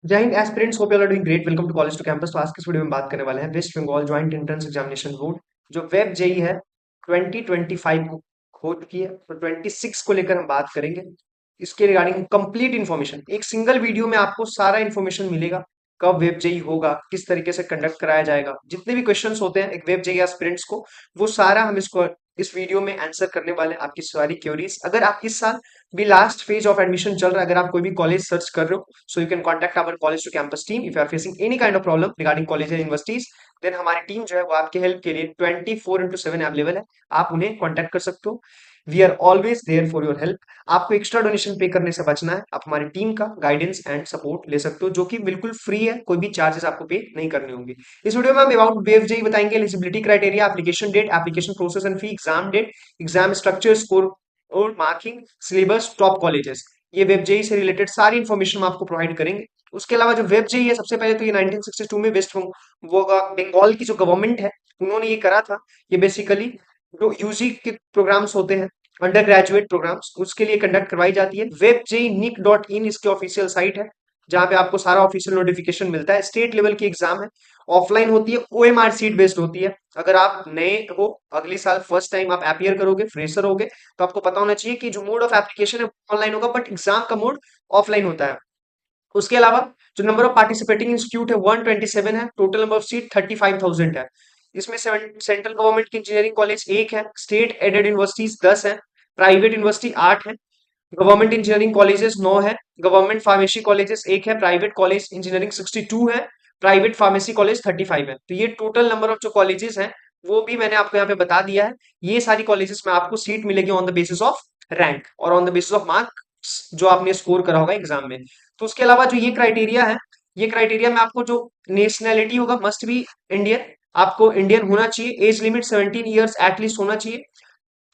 जय Hind aspirants, hope you are doing great. Welcome to college to campus. तो आज की इस वीडियो में बात करने वाले हैं West Bengal joint entrance examination board जो वेब जेई है 2025 को हो चुकी है। तो 26 को लेकर हम बात करेंगे। इसके रिगार्डिंग कंप्लीट इन्फॉर्मेशन एक सिंगल वीडियो में आपको सारा इन्फॉर्मेशन मिलेगा। कब वेब जेई होगा, किस तरीके से कंडक्ट कराया जाएगा, जितने भी क्वेश्चंस होते हैं एक वेब जेई एस्पिरेंट्स को, वो सारा हम इसको इस वीडियो में आंसर करने वाले हैं। आपकी सारी क्वेरीज, अगर आप इस साल भी लास्ट फेज ऑफ एडमिशन चल रहा है, अगर आप कोई भी कॉलेज सर्च कर रहे हो, so you can contact our college to campus team if you are facing any kind of problem regarding college and universities. then हमारी टीम जो है वो आपके हेल्प के लिए 24/7 अवेलेबल है। आप उन्हें कांटेक्ट कर सकते हो। We are always there for your help. आपको एक्स्ट्रा डोनेशन पे करने से बचना है। आप हमारी टीम का गाइडेंस एंड सपोर्ट ले सकते हो जो कि बिल्कुल फ्री है। कोई भी चार्जेस आपको पे नहीं करने होंगे। इस वीडियो में हम अबाउट बीएफजेई बताएंगे, eligibility criteria, application date, application process and fee, exam date, exam structure, score और मार्किंग, सिलेबस, टॉप कॉलेजेस। ये वेब जेई से रिलेटेड सारी इन्फॉर्मेशन हम आपको प्रोवाइड करेंगे। उसके अलावा जो वेब जेई है, सबसे पहले तो ये 1962 में वेस्ट बंगाल की जो गवर्नमेंट है उन्होंने ये करा था। ये बेसिकली जो यूजी के प्रोग्राम्स होते हैं, अंडर ग्रेजुएट प्रोग्राम्स, उसके लिए कंडक्ट करवाई जाती है। वेब जेई nick.in इसकी ऑफिशियल साइट है जहाँ पे आपको सारा ऑफिशियल नोटिफिकेशन मिलता है। स्टेट लेवल की एग्जाम है, ऑफलाइन होती है, ओएमआर सीट बेस्ड होती है। अगर आप नए हो, अगले साल फर्स्ट टाइम आप अपियर करोगे, फ्रेशर होगे, तो आपको पता होना चाहिए कि जो मोड ऑफ एप्लीकेशन है ऑनलाइन होगा, बट एग्जाम का मोड ऑफलाइन होता है। उसके अलावा जो नंबर ऑफ पार्टिसिपेटिंग इंस्टीट्यूट है 127 है, टोटल नंबर ऑफ सीट 35,000 है। इसमें सेंट्रल गवर्नमेंट की इंजीनियरिंग कॉलेज एक है, स्टेट एडेड यूनिवर्सिटीज 10 है, प्राइवेट यूनिवर्सिटी 8 है, गवर्नमेंट इंजीनियरिंग कॉलेजेस 9 है, गवर्नमेंट फार्मेसी कॉलेजेस एक है, प्राइवेट कॉलेज इंजीनियरिंग 62 है, प्राइवेट फार्मेसी कॉलेज 35 है। तो ये टोटल नंबर ऑफ जो कॉलेजेस हैं वो भी मैंने आपको यहाँ पे बता दिया है। ये सारी कॉलेजेस में आपको सीट मिलेगी on the basis of rank और on the basis of marks जो आपने स्कोर करा होगा एग्जाम में। तो उसके अलावा जो ये क्राइटेरिया है, ये क्राइटेरिया में आपको जो नेशनैलिटी होगा मस्ट बी इंडियन। आपको इंडियन होना चाहिए। एज लिमिट 17 ईयर्स एटलीस्ट होना चाहिए।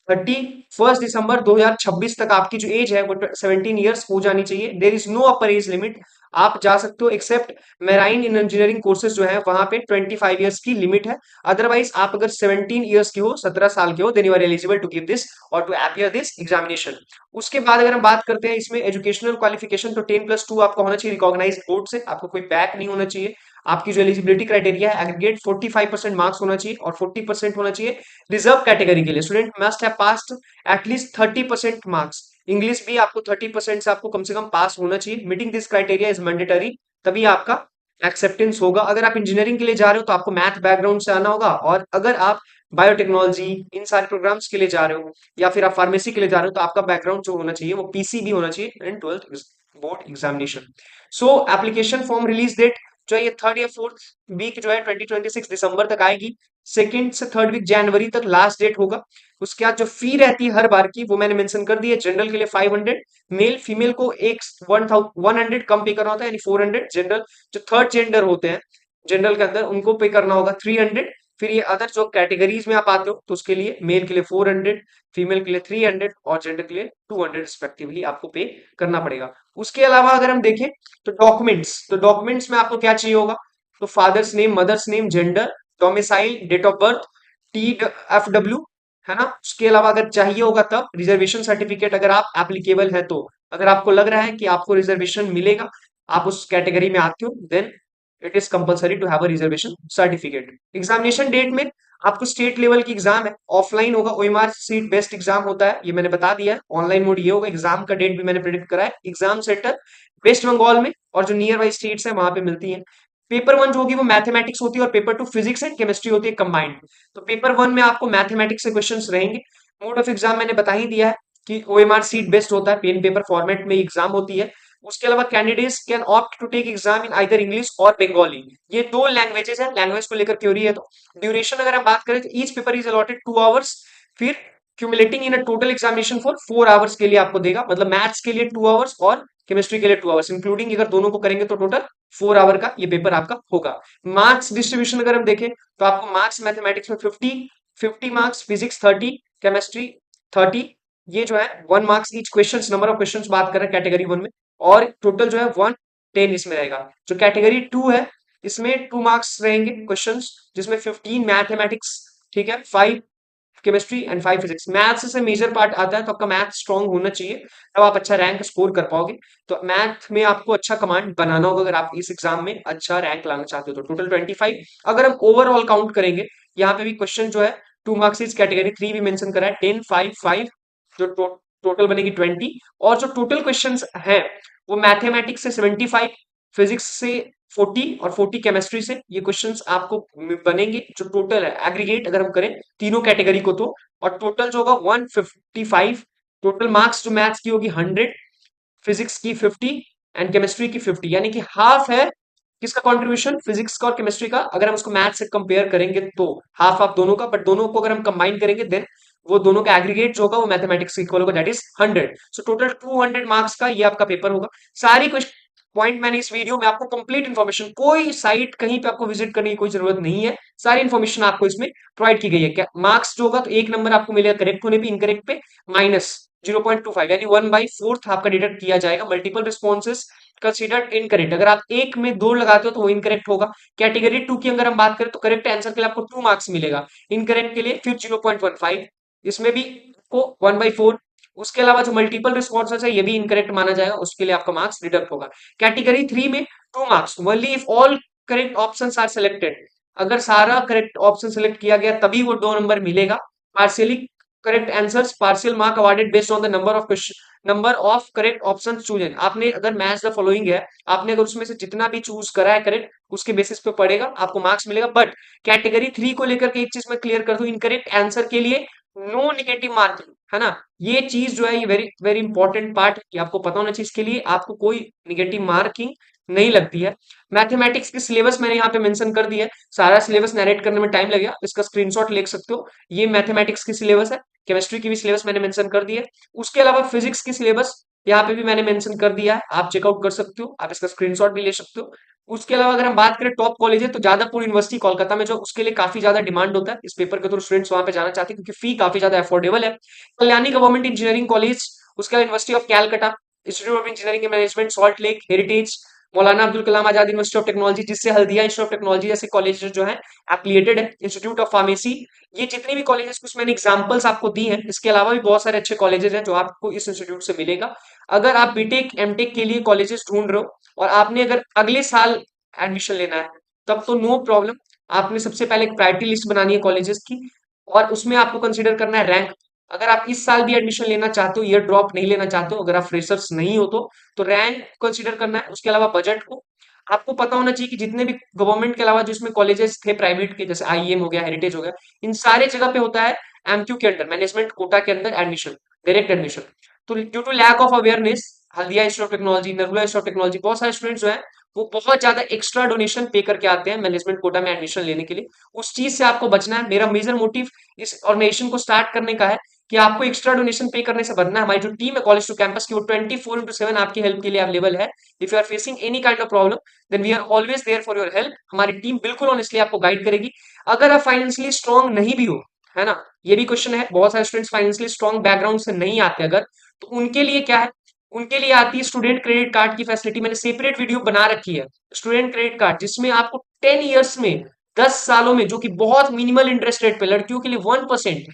31 दिसंबर 2026 तक आपकी जो एज है वो 17 ईयर्स हो जानी चाहिए। There is no upper age limit. आप जा सकते हो except marine in engineering courses जो है वहां पे 25 ईयर्स की लिमिट है। अदरवाइज आप अगर 17 ईयर्स के हो, 17 साल के हो, then you are eligible to give this और टू अपियर दिस एग्जामिनेशन। उसके बाद अगर हम बात करते हैं इसमें एजुकेशनल क्वालिफिकेशन, तो 10+2 आपका होना चाहिए रिकॉग्नाइज्ड बोर्ड से। आपको कोई बैक नहीं होना चाहिए। आपकी जो एलिजिबिलिटी क्राइटेरिया है, एग्रीगेट 45% मार्क्स होना चाहिए और 40% होना चाहिए रिजर्व कैटेगरी के लिए। Student must have passed at least 30% marks. English भी आपको 30% से आपको कम से कम पास होना चाहिए। Meeting this criteria is mandatory, तभी आपका एक्सेप्टेंस होगा। अगर आप इंजीनियरिंग के लिए जा रहे हो तो आपको मैथ बैकग्राउंड से आना होगा, और अगर आप बायोटेक्नोलॉजी इन सारे प्रोग्राम्स के लिए जा रहे हो या फिर आप फार्मेसी के लिए जा रहे हो तो आपका बैकग्राउंड जो होना चाहिए वो पीसीबी होना चाहिए in 12th board examination. So application form release date जो है ये थर्ड या फोर्थ वीक जो है 2026 दिसंबर तक आएगी। सेकेंड से थर्ड वीक जनवरी तक लास्ट डेट होगा। उसके बाद जो फी रहती है हर बार की वो मैंने मेंशन कर दी है। जनरल के लिए 500, मेल फीमेल को एक 100 कम पे करना होता है यानी 400। जनरल जो थर्ड जेंडर होते हैं जनरल के अंदर उनको पे करना होगा 300। फिर ये अदर जो कैटेगरीज में आप आते हो तो उसके लिए मेल के लिए 400, फीमेल के लिए 300 और जेंडर के लिए 200 रिस्पेक्टिवली आपको पे करना पड़ेगा। उसके अलावा अगर हम देखें तो डॉक्यूमेंट्स में आपको क्या चाहिए होगा, तो father's name, mother's name, gender, domicile, date of birth, TFW, है ना। उसके अलावा अगर चाहिए होगा तब रिजर्वेशन सर्टिफिकेट अगर आप एप्लीकेबल है तो। अगर आपको लग रहा है कि आपको रिजर्वेशन मिलेगा, आप उस कैटेगरी में आते हो, then it is compulsory to have a reservation certificate. Examination date में आपको स्टेट लेवल की एग्जाम है, ऑफलाइन होगा, ओएमआर सीट बेस्ड एग्जाम होता है, ये मैंने बता दिया है। ऑनलाइन मोड ये होगा। एग्जाम का डेट भी मैंने प्रेडिक्ट करा है। एग्जाम सेंटर वेस्ट बंगाल में और जो नियर बाई स्टेट्स है वहां पे मिलती है। पेपर वन जो होगी वो मैथमेटिक्स होती है और paper two physics and chemistry होती है कंबाइंड। तो पेपर वन में आपको मैथमेटिक्स से क्वेश्चंस रहेंगे। मोड ऑफ एग्जाम मैंने बता ही दिया है कि ओएमआर सीट बेस्ड होता है, पेन पेपर फॉर्मेट में एग्जाम होती है। उसके अलावा candidates can opt to take exam in either English और बंगाली। ये दो लैंग्वेजेस हैं, लैंग्वेज को लेकर क्योरी है। तो ड्यूरेशन अगर हम बात करें तो each paper is allotted 2 hours. फिर cumulating in a total examination for 4 hours के लिए आपको देगा, मतलब मैथ्स के लिए 2 आवर्स और केमिस्ट्री के लिए 2 आवर्स, इंक्लूडिंग अगर दोनों को करेंगे तो टोटल 4 आवर का ये पेपर आपका होगा। मार्क्स डिस्ट्रीब्यूशन अगर हम देखें तो आपको मार्क्स मैथमेटिक्स में 50 मार्क्स, फिजिक्स 30, केमिस्ट्री 30। ये जो है 1 marks each question, number of question बात कर रहे हैं कैटेगरी वन में, और टोटल जो है 110 इसमें रहेगा। जो कैटेगरी टू है इसमें 2 मार्क्स रहेंगे क्वेश्चन, जिसमें 15 मैथमेटिक्स, ठीक है, 5 केमिस्ट्री एंड 5 फिजिक्स। मैथ्स से मेजर पार्ट आता है, तो आपका मैथ स्ट्रांग होना चाहिए, तब आप अच्छा रैंक स्कोर कर पाओगे। तो मैथ में आपको अच्छा कमांड बनाना होगा अगर आप इस एग्जाम में अच्छा रैंक लाना चाहते हो। तो टोटल 25। अगर हम ओवरऑल काउंट करेंगे, यहाँ पे भी क्वेश्चन जो है 2 मार्क्स इज कैटेगरी 3 भी मेंशन करा है, 10 5 5, जो टोटल बनेगी 20। और जो टोटल क्वेश्चंस हैं वो मैथमेटिक्स से 75, फिजिक्स से 40 और 40 केमिस्ट्री से, ये क्वेश्चंस आपको बनेंगे। जो टोटल है एग्रीगेट अगर हम करें तीनों कैटेगरी को, तो और टोटल जो होगा 155। टोटल मार्क्स जो मैथ्स की होगी 100, फिजिक्स की 50 एंड केमिस्ट्री की 50, यानी कि हाफ है किसका कंट्रीब्यूशन, फिजिक्स का और केमिस्ट्री का। अगर हम उसको मैथ से कंपेयर करेंगे तो हाफ हाफ दोनों का, बट दोनों को अगर हम कंबाइन करेंगे देन वो दोनों का एग्रीगेट जो होगा वो मैथमेटिक्स इक्वल होगा, that is 100। So total 200 marks का ये आपका पेपर होगा। सारी क्वेश्चन पॉइंट मैंने इस वीडियो में आपको कंप्लीट इन्फॉर्मेशन, कोई साइट कहीं पे आपको विजिट करने की कोई जरूरत नहीं है, सारी इन्फॉर्मेशन आपको इसमें प्रोवाइड की गई है। क्या मार्क्स जो होगा, तो एक नंबर आपको मिलेगा करेक्ट होने पे, इनकरेक्ट पे माइनस 0.25, यानी 1/4 आपका डिडक्ट किया जाएगा। मल्टीपल रिस्पॉन्सेस कंसिडर्ड इनकरेक्ट, अगर आप एक में दो लगाते हो तो वो इनकरेक्ट होगा। कैटेगरी 2 की अगर हम बात करें तो करेक्ट आंसर के लिए आपको 2 मार्क्स मिलेगा, इनकरेक्ट के लिए फिर 0.15, इसमें भी आपको 1/4। उसके अलावा जो मल्टीपल रिस्पॉन्सेस है ये भी इनकरेक्ट माना जाएगा, उसके लिए आपका मार्क्स डिडक्ट होगा। कैटेगरी 3 में 2 marks only if all correct options are selected, अगर सारा करेक्ट ऑप्शन सिलेक्ट किया गया तभी वो 2 नंबर मिलेगा। Partially correct answers, partial mark awarded based on the number of correct option chosen. आपने अगर मैच द फॉलोइंग है, आपने अगर उसमें से जितना भी चूज करा है करेक्ट, उसके बेसिस पे पड़ेगा, आपको मार्क्स मिलेगा। बट कैटेगरी 3 को लेकर के एक चीज मैं क्लियर कर दूं, इनकरेक्ट आंसर के लिए नो नेगेटिव मार्किंग, है ना। ये चीज जो है ये वेरी वेरी इंपॉर्टेंट पार्ट कि आपको पता होना चाहिए, इसके लिए आपको कोई नेगेटिव मार्किंग नहीं लगती है। मैथमेटिक्स की सिलेबस मैंने यहाँ पे मेंशन कर दिया है, सारा सिलेबस नरेट करने में टाइम लगेगा, इसका स्क्रीनशॉट ले सकते हो। ये मैथमेटिक्स की सिलेबस है, केमिस्ट्री की भी सिलेबस मैंने मेंशन कर दी है। उसके अलावा फिजिक्स की सिलेबस यहाँ पे भी मैंने मेंशन कर दिया है, आप चेकआउट कर सकते हो, आप इसका स्क्रीनशॉट भी ले सकते हो। उसके अलावा अगर हम बात करें टॉप कॉलेज तो जादवपुर यूनिवर्सिटी कोलकाता में, जो उसके लिए काफी ज्यादा डिमांड होता है इस पेपर के थ्रू, स्टूडेंट्स वहां पे जाना चाहते हैं क्योंकि फी काफी ज्यादा अफोर्डेबल है। कल्याणी गवर्नमेंट इंजीनियरिंग कॉलेज, उसके अलावा university of Calcutta, institute of engineering and management salt lake, heritage, Maulana Abdul Kalam Azad university of technology, जिससे हल्दिया इंस्टीट्यूट ऑफ टेक्नोलॉजी जैसे कॉलेजेस जो है एफिलिएटेड है, इंस्टीट्यूट ऑफ फार्मेसी। ये जितने भी कॉलेजेस कुछ मैंने एग्जांपल्स आपको दी हैं, इसके अलावा भी बहुत सारे अच्छे कॉलेजेस हैं जो आपको इस इंस्टीट्यूट से मिलेगा। अगर आप बीटेक एमटेक के लिए कॉलेजेस ढूंढ रहे हो और आपने अगर अगले साल एडमिशन लेना है, तब तो नो प्रॉब्लम। आपने सबसे पहले एक प्रायोरिटी लिस्ट बनानी है कॉलेजेस की, और उसमें आपको कंसीडर करना है रैंक। अगर आप इस साल भी एडमिशन लेना चाहते हो, ईयर ड्रॉप नहीं लेना चाहते हो, अगर आप फ्रेशर्स नहीं हो तो रैंक कंसीडर करना है। उसके अलावा बजट को आपको पता होना चाहिए कि जितने भी गवर्नमेंट के अलावा जो इसमें कॉलेजेस थे प्राइवेट के, जैसे आईएम हो गया, हेरिटेज हो गया, इन सारे जगह पे होता है एमक्यू के अंडर, मैनेजमेंट कोटा के अंदर एडमिशन, डायरेक्ट एडमिशन। तो due to lack of awareness, Haldia institute of technology, Narula institute of technology, बहुत सारे स्टूडेंट्स जो है वो बहुत ज्यादा एक्स्ट्रा डोनेशन पे करके आते हैं मैनेजमेंट कोटा में एडमिशन लेने के लिए। उस चीज से आपको बचना है। मेरा मेजर मोटिव इस ऑर्गेनाइजेशन को स्टार्ट करने का है कि आपको एक्स्ट्रा डोनेशन पे करने से बचना है। हमारी जो टीम है कॉलेज टू कैंपस की, वो 24/7 आपकी हेल्प के लिए अवेलेबल है। If you are facing any kind of problem then we are always there for your help. हमारी टीम बिल्कुल ऑनेस्टली आपको गाइड करेगी। अगर आप फाइनेंशियली स्ट्रांग नहीं भी हो, है ना, ये भी क्वेश्चन है, बहुत सारे स्टूडेंट्स फाइनेंशियली स्ट्रांग बैकग्राउंड से नहीं आते अगर, तो उनके लिए क्या है, उनके लिए आती है स्टूडेंट क्रेडिट कार्ड की फैसिलिटी। मैंने सेपरेट वीडियो बना रखी है स्टूडेंट क्रेडिट कार्ड, जिसमें आपको 10 ईयर्स में, 10 सालों में, जो कि बहुत मिनिमल इंटरेस्ट रेट पे, लड़कियों के लिए 1%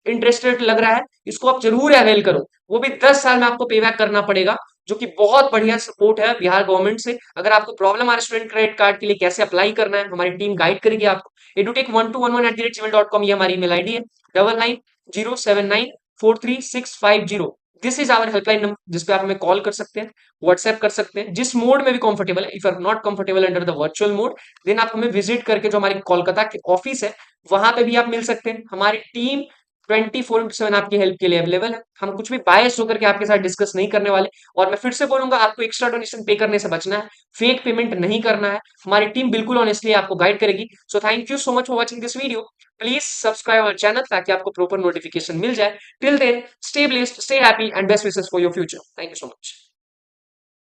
इंटरेस्ट रेट लग रहा है, इसको आप जरूर अवेल करो। वो भी 10 साल में आपको पे बैक करना पड़ेगा, जो कि बहुत बढ़िया सपोर्ट है बिहार गवर्नमेंट से। अगर आपको प्रॉब्लम आ रहा है स्टूडेंट क्रेडिट कार्ड के लिए कैसे अप्लाई करना है, हमारी टीम गाइड करेगी आपको। edutech1211@gmail.com ये हमारी ईमेल आईडी है, 9907943650। This is our helpline number, जिसपे आप हमें कॉल कर सकते हैं, व्हाट्सएप कर सकते हैं, जिस मोड में भी कंफर्टेबल है। If you are not comfortable under the virtual mode, then आप हमें विजिट करके, जो हमारी कोलकाता के ऑफिस है, वहां पे भी आप मिल सकते हैं। हमारी टीम 24/7 आपकी हेल्प के लिए अवेलेबल है। हम कुछ भी बायस होकर के आपके साथ डिस्कस नहीं करने वाले। और मैं फिर से बोलूंगा, आपको एक्स्ट्रा डोनेशन पे करने से बचना है, फेक पेमेंट नहीं करना है। हमारी टीम बिल्कुल ऑनेस्टली आपको गाइड करेगी। So thank you so much for watching this video. Please subscribe our channel ताकि आपको प्रॉपर नोटिफिकेशन मिल जाए। Till then, stay blessed, stay happy and best wishes for your future. Thank you so much.